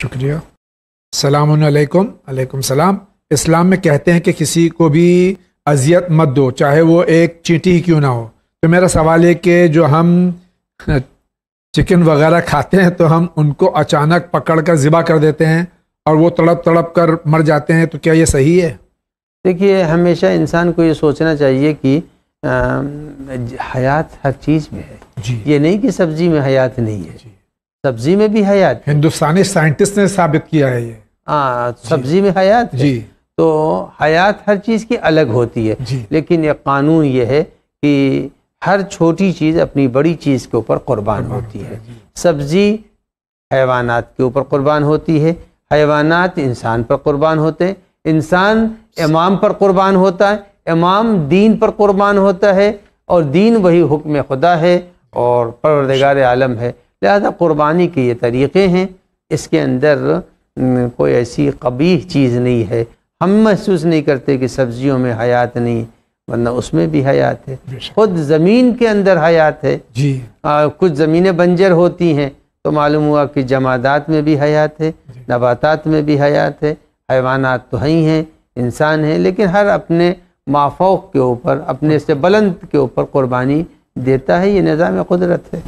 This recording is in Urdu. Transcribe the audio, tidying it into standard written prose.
شکریہ. السلام علیکم. علیکم السلام. اسلام میں کہتے ہیں کہ کسی کو بھی اذیت مت دو، چاہے وہ ایک چینٹی کیوں نہ ہو. تو میرا سوال ہے کہ جو ہم چکن وغیرہ کھاتے ہیں تو ہم ان کو اچانک پکڑ کر ذبح کر دیتے ہیں اور وہ تڑپ تڑپ کر مر جاتے ہیں، تو کیا یہ صحیح ہے؟ دیکھیے، ہمیشہ انسان کو یہ سوچنا چاہیے کہ حیات ہر چیز میں ہے. جی. یہ نہیں کہ سبزی میں حیات نہیں ہے. سبزی میں بھی حیات ہے. ہندوستانی سائنٹسٹ نے ثابت کیا ہے یہ. سبزی میں حیات ہے. جی. تو حیات ہر چیز کی الگ ہوتی ہے. جی. لیکن ایک قانون یہ ہے کہ ہر چھوٹی چیز اپنی بڑی چیز کے اوپر قربان ہوتی ہے. سبزی حیوانات کے اوپر قربان ہوتی ہے، حیوانات انسان پر قربان ہوتے ہیں، انسان امام پر قربان ہوتا ہے، امام دین پر قربان ہوتا ہے، اور دین وہی حکم خدا ہے اور پروردگار عالم ہے. لہذا قربانی کے یہ طریقے ہیں، اس کے اندر کوئی ایسی قبیح چیز نہیں ہے. ہم محسوس نہیں کرتے کہ سبزیوں میں حیات نہیں، ورنہ اس میں بھی حیات ہے. خود زمین کے اندر حیات ہے. جی. کچھ زمینیں بنجر ہوتی ہیں تو معلوم ہوا کہ جمادات میں بھی حیات ہے، نباتات میں بھی حیات ہے. حیوانات تو ہی ہیں، انسان ہیں، لیکن ہر اپنے مافوق کے اوپر، اپنے سے بلند کے اوپر قربانی دیتا ہے. یہ نظام قدرت ہے.